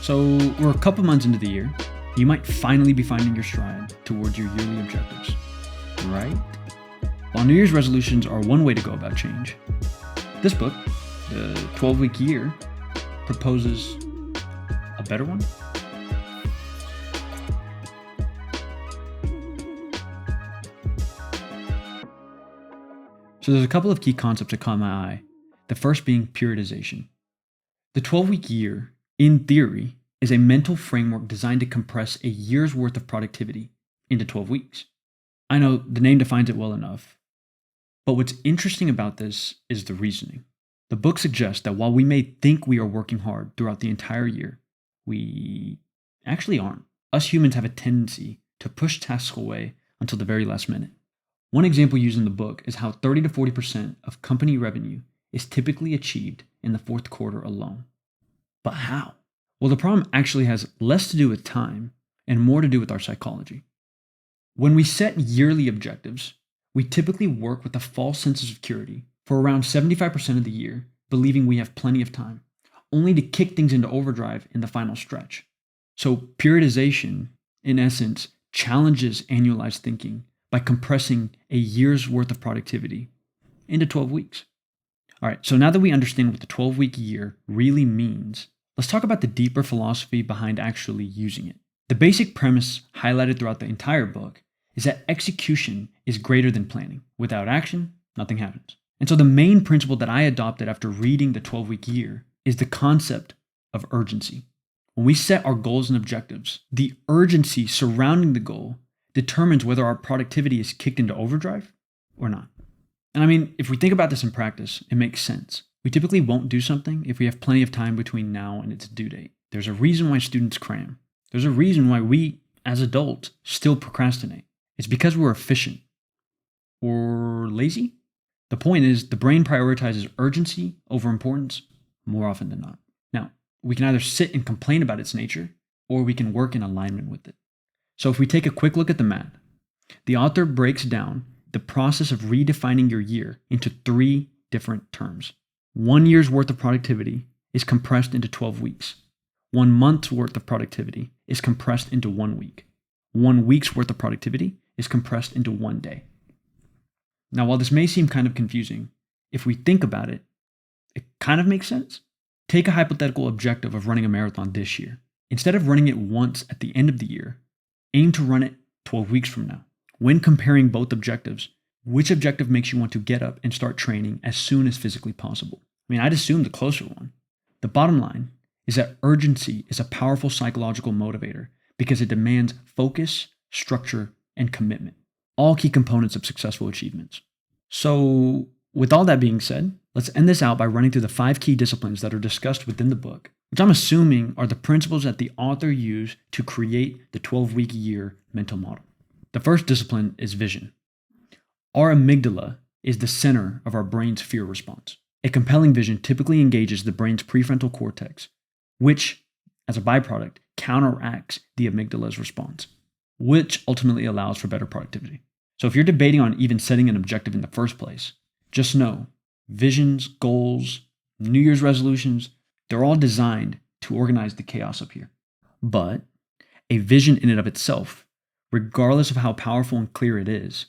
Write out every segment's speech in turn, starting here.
So we're a couple months into the year. You might finally be finding your stride towards your yearly objectives, right? While New Year's resolutions are one way to go about change, this book, the 12-week year, proposes a better one. So there's a couple of key concepts that caught my eye, the first being periodization. The 12-week year, in theory, is a mental framework designed to compress a year's worth of productivity into 12 weeks. I know the name defines it well enough, but what's interesting about this is the reasoning. The book suggests that while we may think we are working hard throughout the entire year, we actually aren't. Us humans have a tendency to push tasks away until the very last minute. One example used in the book is how 30 to 40% of company revenue is typically achieved in the fourth quarter alone. But how? Well, the problem actually has less to do with time and more to do with our psychology. When we set yearly objectives, we typically work with a false sense of security for around 75% of the year, believing we have plenty of time, only to kick things into overdrive in the final stretch. So periodization, in essence, challenges annualized thinking by compressing a year's worth of productivity into 12 weeks. All right, so now that we understand what the 12-week year really means, let's talk about the deeper philosophy behind actually using it. The basic premise highlighted throughout the entire book is that execution is greater than planning. Without action, nothing happens. And so the main principle that I adopted after reading the 12-week year is the concept of urgency. When we set our goals and objectives, the urgency surrounding the goal determines whether our productivity is kicked into overdrive or not. And I mean, if we think about this in practice, it makes sense. We typically won't do something if we have plenty of time between now and its due date. There's a reason why students cram. There's a reason why we, as adults, still procrastinate. It's because we're efficient or lazy. The point is, the brain prioritizes urgency over importance more often than not. Now, we can either sit and complain about its nature, or we can work in alignment with it. So if we take a quick look at the math, the author breaks down the process of redefining your year into 3 different terms. 1 year's worth of productivity is compressed into 12 weeks. 1 month's worth of productivity is compressed into 1 week. 1 week's worth of productivity is compressed into 1 day. Now, while this may seem kind of confusing, if we think about it, it kind of makes sense. Take a hypothetical objective of running a marathon this year. Instead of running it once at the end of the year, aim to run it 12 weeks from now. When comparing both objectives, which objective makes you want to get up and start training as soon as physically possible? I mean, I'd assume the closer one. The bottom line is that urgency is a powerful psychological motivator because it demands focus, structure, and commitment, all key components of successful achievements. So, with all that being said, let's end this out by running through the 5 key disciplines that are discussed within the book, which I'm assuming are the principles that the author used to create the 12-week year mental model. The first discipline is vision. Our amygdala is the center of our brain's fear response. A compelling vision typically engages the brain's prefrontal cortex, which, as a byproduct, counteracts the amygdala's response, which ultimately allows for better productivity. So if you're debating on even setting an objective in the first place, just know visions, goals, New Year's resolutions, they're all designed to organize the chaos up here. But a vision in and of itself, regardless of how powerful and clear it is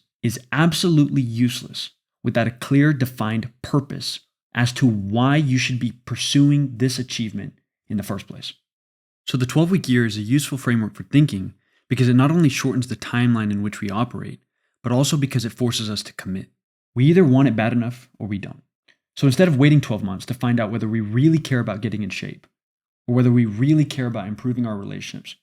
absolutely useless without a clear, defined purpose as to why you should be pursuing this achievement in the first place. So the 12-week year is a useful framework for thinking because it not only shortens the timeline in which we operate, but also because it forces us to commit. We either want it bad enough or we don't. So instead of waiting 12 months to find out whether we really care about getting in shape, or whether we really care about improving our relationships,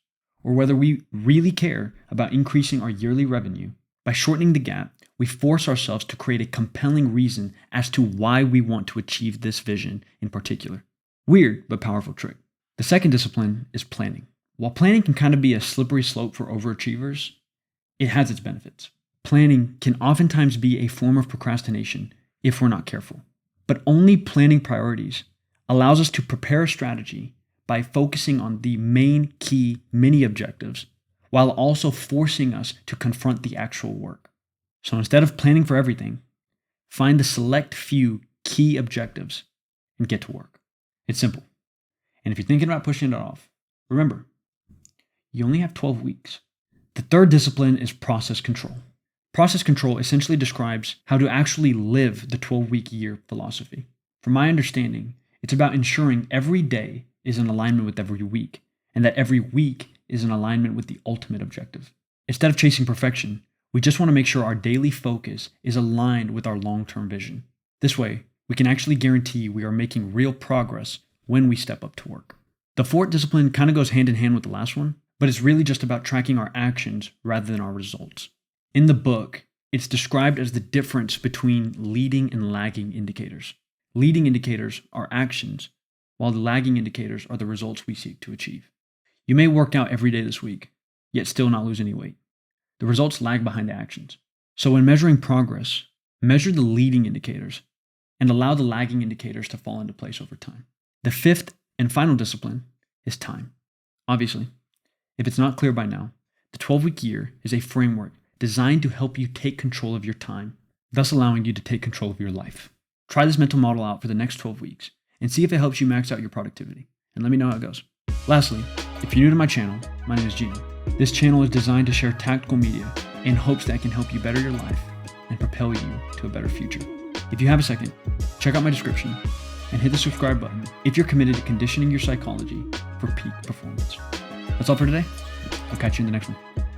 or whether we really care about increasing our yearly revenue, by shortening the gap, we force ourselves to create a compelling reason as to why we want to achieve this vision in particular. Weird, but powerful trick. The second discipline is planning. While planning can kind of be a slippery slope for overachievers, it has its benefits. Planning can oftentimes be a form of procrastination if we're not careful. But only planning priorities allows us to prepare a strategy by focusing on the main key mini objectives while also forcing us to confront the actual work. So instead of planning for everything, find the select few key objectives and get to work. It's simple. And if you're thinking about pushing it off, Remember, you only have 12 weeks. The third discipline is process control. Process control essentially describes how to actually live the 12-week year philosophy. From my understanding, it's about ensuring every day is in alignment with every week, and that every week is in alignment with the ultimate objective. Instead of chasing perfection, we just want to make sure our daily focus is aligned with our long-term vision. This way, we can actually guarantee we are making real progress when we step up to work. The fourth discipline kind of goes hand in hand with the last one, but it's really just about tracking our actions rather than our results. In the book, it's described as the difference between leading and lagging indicators. Leading indicators are actions, while the lagging indicators are the results we seek to achieve. You may work out every day this week, yet still not lose any weight. The results lag behind the actions. So when measuring progress, measure the leading indicators and allow the lagging indicators to fall into place over time. The fifth and final discipline is time. Obviously, if it's not clear by now, the 12-week year is a framework designed to help you take control of your time, thus allowing you to take control of your life. Try this mental model out for the next 12 weeks and see if it helps you max out your productivity. And let me know how it goes. Lastly, if you're new to my channel, my name is Gino. This channel is designed to share tactical media in hopes that it can help you better your life and propel you to a better future. If you have a second, check out my description and hit the subscribe button if you're committed to conditioning your psychology for peak performance. That's all for today. I'll catch you in the next one.